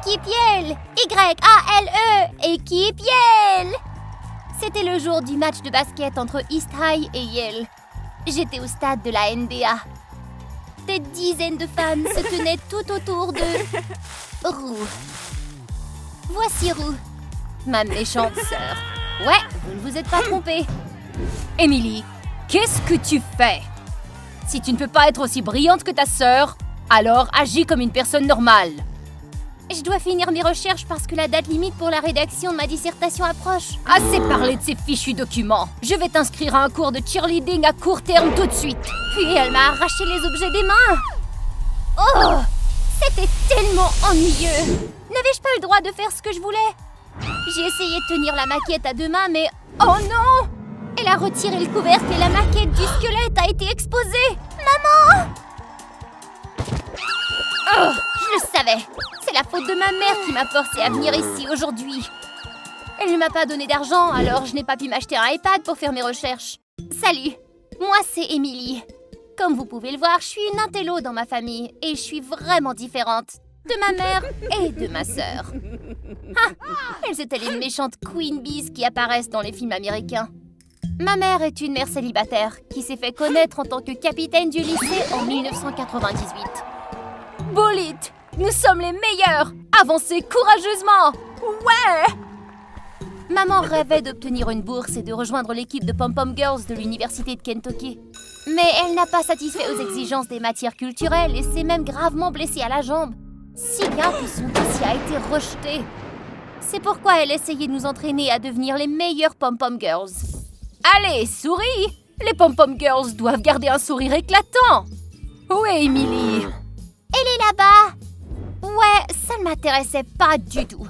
Équipe Yale! Y-A-L-E! Équipe Yale! C'était le jour du match de basket entre East High et Yale. J'étais au stade de la NBA. Des dizaines de fans se tenaient tout autour de Rue. Voici Rue, ma méchante sœur. Ouais, vous ne vous êtes pas trompée. Emily, qu'est-ce que tu fais? Si tu ne peux pas être aussi brillante que ta sœur, alors agis comme une personne normale. Je dois finir mes recherches parce que la date limite pour la rédaction de ma dissertation approche. Assez parlé de ces fichus documents. Je vais t'inscrire à un cours de cheerleading à court terme tout de suite. Puis elle m'a arraché les objets des mains. Oh! C'était tellement ennuyeux. N'avais-je pas le droit de faire ce que je voulais? J'ai essayé de tenir la maquette à deux mains, mais... Oh non! Elle a retiré le couvercle et la maquette du squelette a été exposée. Maman! Oh, je le savais. C'est la faute de ma mère qui m'a forcée à venir ici aujourd'hui. Elle ne m'a pas donné d'argent, alors je n'ai pas pu m'acheter un iPad pour faire mes recherches. Salut, moi c'est Emily. Comme vous pouvez le voir, je suis une intello dans ma famille et je suis vraiment différente de ma mère et de ma sœur. Ah, elles étaient les méchantes queen bees qui apparaissent dans les films américains. Ma mère est une mère célibataire qui s'est fait connaître en tant que capitaine du lycée en 1998. Bullet, nous sommes les meilleurs! Avancez courageusement! Ouais! Maman rêvait d'obtenir une bourse et de rejoindre l'équipe de Pom-Pom Girls de l'université de Kentucky. Mais elle n'a pas satisfait aux exigences des matières culturelles et s'est même gravement blessée à la jambe. Si bien que son dossier a été rejeté. C'est pourquoi elle essayait de nous entraîner à devenir les meilleures Pom-Pom Girls. Allez, souris! Les Pom-Pom Girls doivent garder un sourire éclatant! Où est Emily? Elle est là-bas! Ouais, ça ne m'intéressait pas du tout.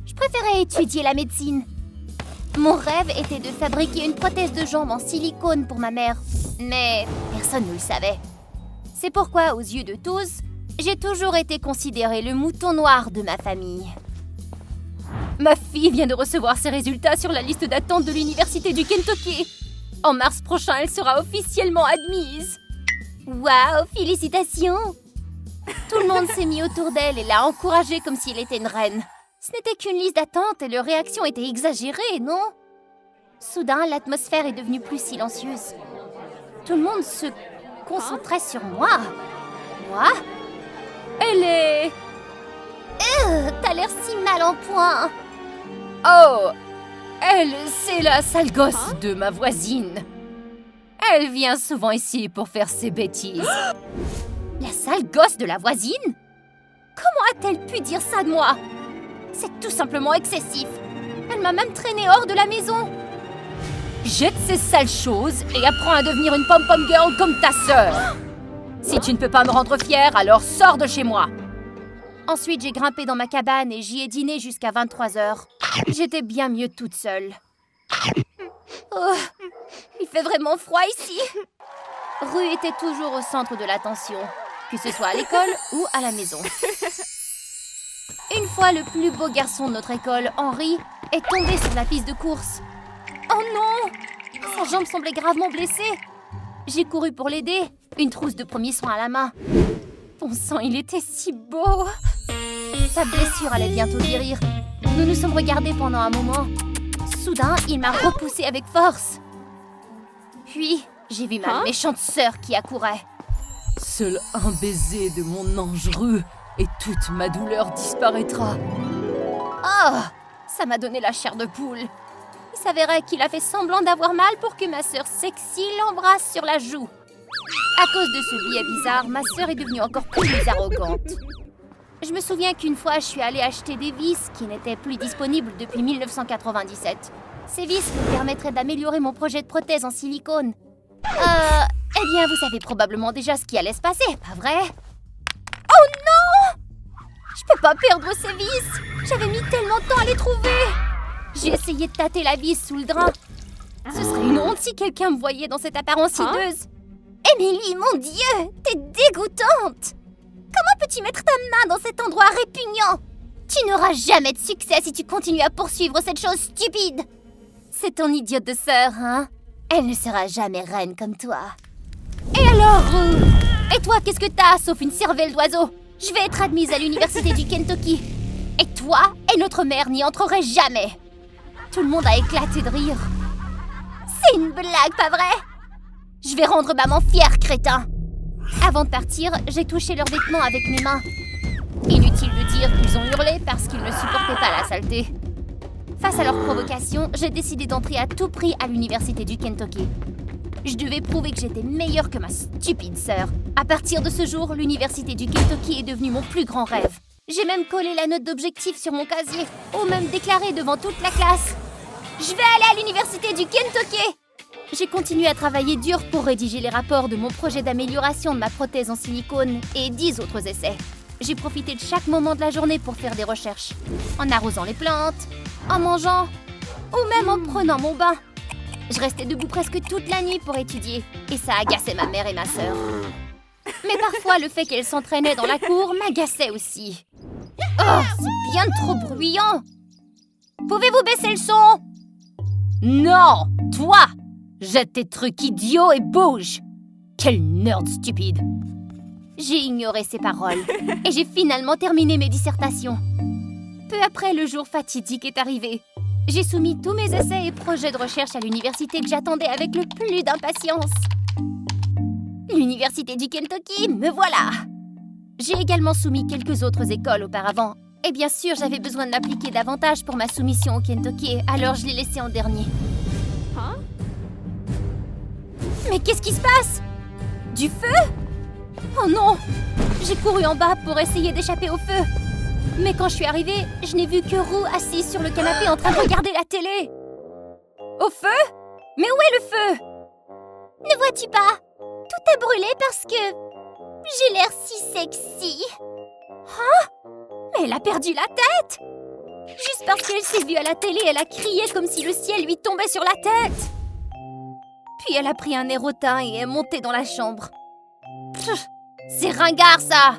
Je préférais étudier la médecine. Mon rêve était de fabriquer une prothèse de jambe en silicone pour ma mère. Mais personne ne le savait. C'est pourquoi, aux yeux de tous, j'ai toujours été considérée le mouton noir de ma famille. Ma fille vient de recevoir ses résultats sur la liste d'attente de l'université du Kentucky. En mars prochain, elle sera officiellement admise. Waouh, félicitations! Tout le monde s'est mis autour d'elle et l'a encouragée comme si elle était une reine. Ce n'était qu'une liste d'attente et leur réaction était exagérée, non? Soudain, l'atmosphère est devenue plus silencieuse. Tout le monde se concentrait sur moi. Moi? Elle est... T'as l'air si mal en point. Oh! Elle, c'est la sale gosse de ma voisine. Elle vient souvent ici pour faire ses bêtises. La sale gosse de la voisine? Comment a-t-elle pu dire ça de moi? C'est tout simplement excessif. Elle m'a même traînée hors de la maison. Jette ces sales choses et apprends à devenir une pom-pom girl comme ta sœur. Si tu ne peux pas me rendre fière, alors sors de chez moi. Ensuite, j'ai grimpé dans ma cabane et j'y ai dîné jusqu'à 23h. J'étais bien mieux toute seule. Oh, il fait vraiment froid ici. Rue était toujours au centre de l'attention, que ce soit à l'école ou à la maison. Une fois, le plus beau garçon de notre école, Henri, est tombé sur la piste de course. Oh non! Sa jambe semblait gravement blessée. J'ai couru pour l'aider, une trousse de premiers soins à la main. Bon sang, il était si beau! Sa blessure allait bientôt guérir. Nous nous sommes regardés pendant un moment. Soudain, il m'a repoussée avec force. Puis, j'ai vu ma méchante sœur qui accourait. Seul un baiser de mon ange Rue et toute ma douleur disparaîtra. Oh! Ça m'a donné la chair de poule. Il s'avérait qu'il a fait semblant d'avoir mal pour que ma sœur sexy l'embrasse sur la joue. À cause de ce billet bizarre, ma sœur est devenue encore plus arrogante. Je me souviens qu'une fois, je suis allée acheter des vis qui n'étaient plus disponibles depuis 1997. Ces vis me permettraient d'améliorer mon projet de prothèse en silicone. Eh bien, vous savez probablement déjà ce qui allait se passer, pas vrai? Oh non! Je peux pas perdre ces vis! J'avais mis tellement de temps à les trouver! J'ai essayé de tâter la vis sous le drap. Ce serait une honte si quelqu'un me voyait dans cette apparence hideuse. Emily, mon Dieu, t'es dégoûtante! Comment peux-tu mettre ta main dans cet endroit répugnant? Tu n'auras jamais de succès si tu continues à poursuivre cette chose stupide. C'est ton idiote de sœur, hein? Elle ne sera jamais reine comme toi. Et alors, et toi, qu'est-ce que t'as, sauf une cervelle d'oiseau? Je vais être admise à l'université du Kentucky. Et toi et notre mère n'y entrerez jamais. Tout le monde a éclaté de rire. C'est une blague, pas vrai? Je vais rendre maman fière, crétin. Avant de partir, j'ai touché leurs vêtements avec mes mains. Inutile de dire qu'ils ont hurlé parce qu'ils ne supportaient pas la saleté. Face à leur provocation, j'ai décidé d'entrer à tout prix à l'université du Kentucky. Je devais prouver que j'étais meilleure que ma stupide sœur. À partir de ce jour, l'université du Kentucky est devenue mon plus grand rêve. J'ai même collé la note d'objectif sur mon casier, ou même déclaré devant toute la classe. Je vais aller à l'université du Kentucky! J'ai continué à travailler dur pour rédiger les rapports de mon projet d'amélioration de ma prothèse en silicone et 10 autres essais. J'ai profité de chaque moment de la journée pour faire des recherches. En arrosant les plantes, en mangeant, ou même en prenant mon bain. Je restais debout presque toute la nuit pour étudier, et ça agaçait ma mère et ma sœur. Mais parfois, le fait qu'elles s'entraînaient dans la cour m'agaçait aussi. Oh, c'est bien trop bruyant! Pouvez-vous baisser le son? Non! Toi! Jette tes trucs idiots et bouge! Quel nerd stupide! J'ai ignoré ces paroles, et j'ai finalement terminé mes dissertations. Peu après, le jour fatidique est arrivé. J'ai soumis tous mes essais et projets de recherche à l'université que j'attendais avec le plus d'impatience. L'université du Kentucky, me voilà! J'ai également soumis quelques autres écoles auparavant. Et bien sûr, j'avais besoin de m'appliquer davantage pour ma soumission au Kentucky, alors je l'ai laissé en dernier. Hein? Mais qu'est-ce qui se passe? Du feu? Oh non! J'ai couru en bas pour essayer d'échapper au feu. Mais quand je suis arrivée, je n'ai vu que Roux assise sur le canapé en train de regarder la télé. Au feu? Mais où est le feu? Ne vois-tu pas? Tout a brûlé parce que j'ai l'air si sexy. Hein? Mais elle a perdu la tête! Juste parce qu'elle s'est vue à la télé, elle a crié comme si le ciel lui tombait sur la tête. Puis elle a pris un air hautain et est montée dans la chambre. Pff, c'est ringard, ça!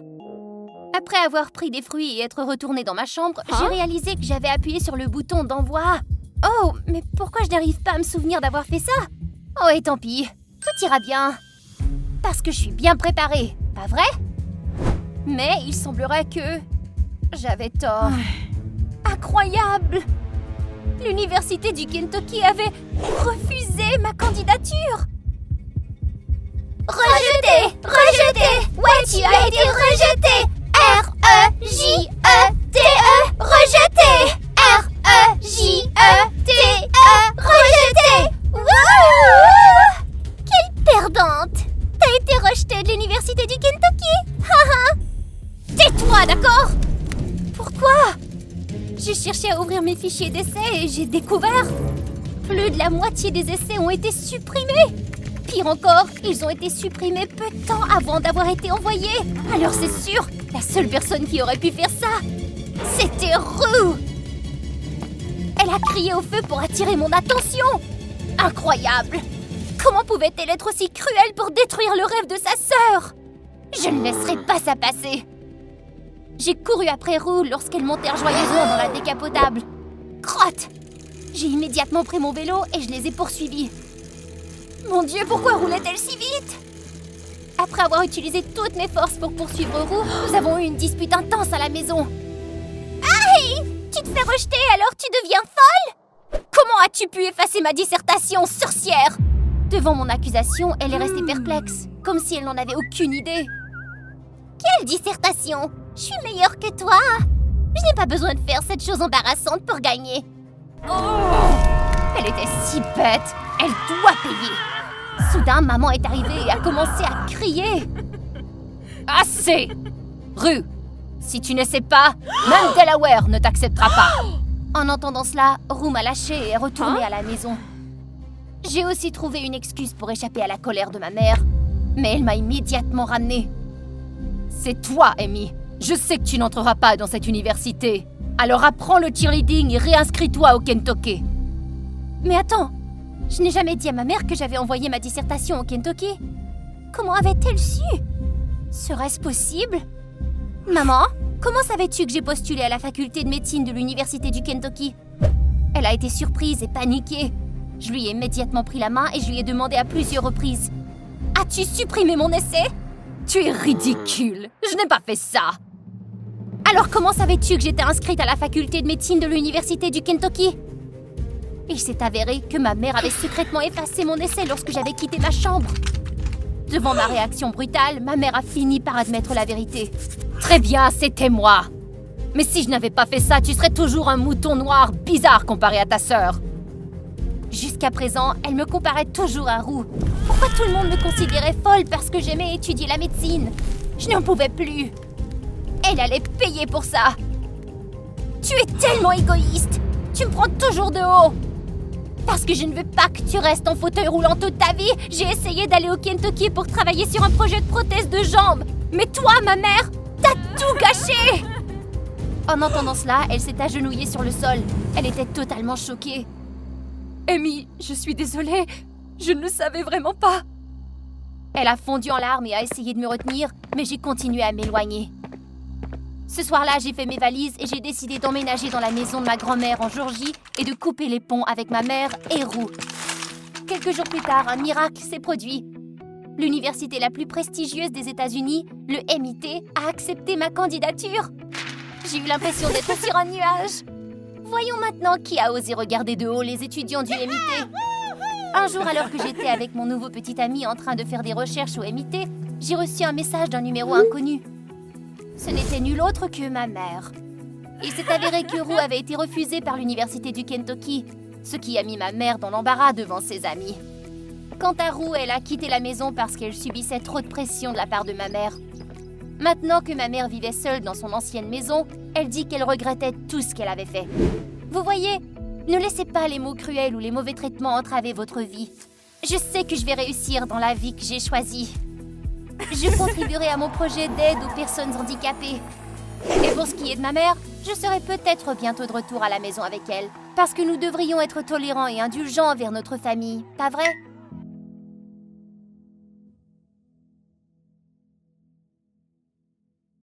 Après avoir pris des fruits et être retournée dans ma chambre, j'ai réalisé que j'avais appuyé sur le bouton d'envoi. Oh, mais pourquoi je n'arrive pas à me souvenir d'avoir fait ça? Oh, et tant pis, tout ira bien. Parce que je suis bien préparée, pas vrai? Mais il semblerait que j'avais tort. Incroyable! L'université du Kentucky avait refusé ma candidature. Rejeté! Rejeté! Ouais, tu as été rejeté! R-E-J-E-T-E! Rejeté! R-E-J-E-T-E! Rejeté! Wouh! Quelle perdante! T'as été rejetée de l'université du Kentucky! Haha! Tais-toi, d'accord? Pourquoi? J'ai cherché à ouvrir mes fichiers d'essais et j'ai découvert plus de la moitié des essais ont été supprimés. Pire encore, ils ont été supprimés peu de temps avant d'avoir été envoyés. Alors c'est sûr, la seule personne qui aurait pu faire ça, c'était Roux. Elle a crié au feu pour attirer mon attention. Incroyable! Comment pouvait-elle être aussi cruelle pour détruire le rêve de sa sœur? Je ne laisserai pas ça passer. J'ai couru après Roux lorsqu'elle montait joyeusement dans la décapotable. Crotte! J'ai immédiatement pris mon vélo et je les ai poursuivis. Mon Dieu, pourquoi roulait-elle si vite? Après avoir utilisé toutes mes forces pour poursuivre Roux, nous avons eu une dispute intense à la maison. Aïe! Tu te fais rejeter alors tu deviens folle? Comment as-tu pu effacer ma dissertation, sorcière? Devant mon accusation, elle est restée perplexe, comme si elle n'en avait aucune idée. Quelle dissertation? Je suis meilleure que toi. Je n'ai pas besoin de faire cette chose embarrassante pour gagner. Oh! Elle était si bête. Elle doit payer. Soudain, maman est arrivée et a commencé à crier. Assez! Roux, si tu ne sais pas, même Delaware ne t'acceptera pas. En entendant cela, Roux m'a lâchée et est retournée à la maison. J'ai aussi trouvé une excuse pour échapper à la colère de ma mère, mais elle m'a immédiatement ramenée. C'est toi, Amy. Je sais que tu n'entreras pas dans cette université. Alors apprends le cheerleading et réinscris-toi au Kentucky. Mais attends, je n'ai jamais dit à ma mère que j'avais envoyé ma dissertation au Kentucky. Comment avait-elle su? Serait-ce possible? Maman, comment savais-tu que j'ai postulé à la faculté de médecine de l'université du Kentucky? Elle a été surprise et paniquée. Je lui ai immédiatement pris la main et je lui ai demandé à plusieurs reprises. As-tu supprimé mon essai? Tu es ridicule. Je n'ai pas fait ça. Alors comment savais-tu que j'étais inscrite à la faculté de médecine de l'université du Kentucky? Il s'est avéré que ma mère avait secrètement effacé mon essai lorsque j'avais quitté ma chambre. Devant ma réaction brutale, ma mère a fini par admettre la vérité. Très bien, c'était moi. Mais si je n'avais pas fait ça, tu serais toujours un mouton noir bizarre comparé à ta sœur. Jusqu'à présent, elle me comparait toujours à Roux. Pourquoi tout le monde me considérait folle parce que j'aimais étudier la médecine? Je n'en pouvais plus. Elle allait payer pour ça. Tu es tellement égoïste. Tu me prends toujours de haut. Parce que je ne veux pas que tu restes en fauteuil roulant toute ta vie, j'ai essayé d'aller au Kentucky pour travailler sur un projet de prothèse de jambe. Mais toi, ma mère, t'as tout gâché! En entendant cela, elle s'est agenouillée sur le sol. Elle était totalement choquée. Amy, je suis désolée. Je ne le savais vraiment pas. Elle a fondu en larmes et a essayé de me retenir, mais j'ai continué à m'éloigner. Ce soir-là, j'ai fait mes valises et j'ai décidé d'emménager dans la maison de ma grand-mère en Géorgie et de couper les ponts avec ma mère et Roux. Quelques jours plus tard, un miracle s'est produit. L'université la plus prestigieuse des États-Unis, le MIT, a accepté ma candidature. J'ai eu l'impression d'être sur un nuage. Voyons maintenant qui a osé regarder de haut les étudiants du MIT. Un jour, alors que j'étais avec mon nouveau petit ami en train de faire des recherches au MIT, j'ai reçu un message d'un numéro inconnu. Ce n'était nul autre que ma mère. Il s'est avéré que Roux avait été refusé par l'université du Kentucky, ce qui a mis ma mère dans l'embarras devant ses amis. Quant à Roux, elle a quitté la maison parce qu'elle subissait trop de pression de la part de ma mère. Maintenant que ma mère vivait seule dans son ancienne maison, elle dit qu'elle regrettait tout ce qu'elle avait fait. Vous voyez, ne laissez pas les mots cruels ou les mauvais traitements entraver votre vie. Je sais que je vais réussir dans la vie que j'ai choisie. Je contribuerai à mon projet d'aide aux personnes handicapées. Et pour ce qui est de ma mère, je serai peut-être bientôt de retour à la maison avec elle. Parce que nous devrions être tolérants et indulgents envers notre famille, pas vrai?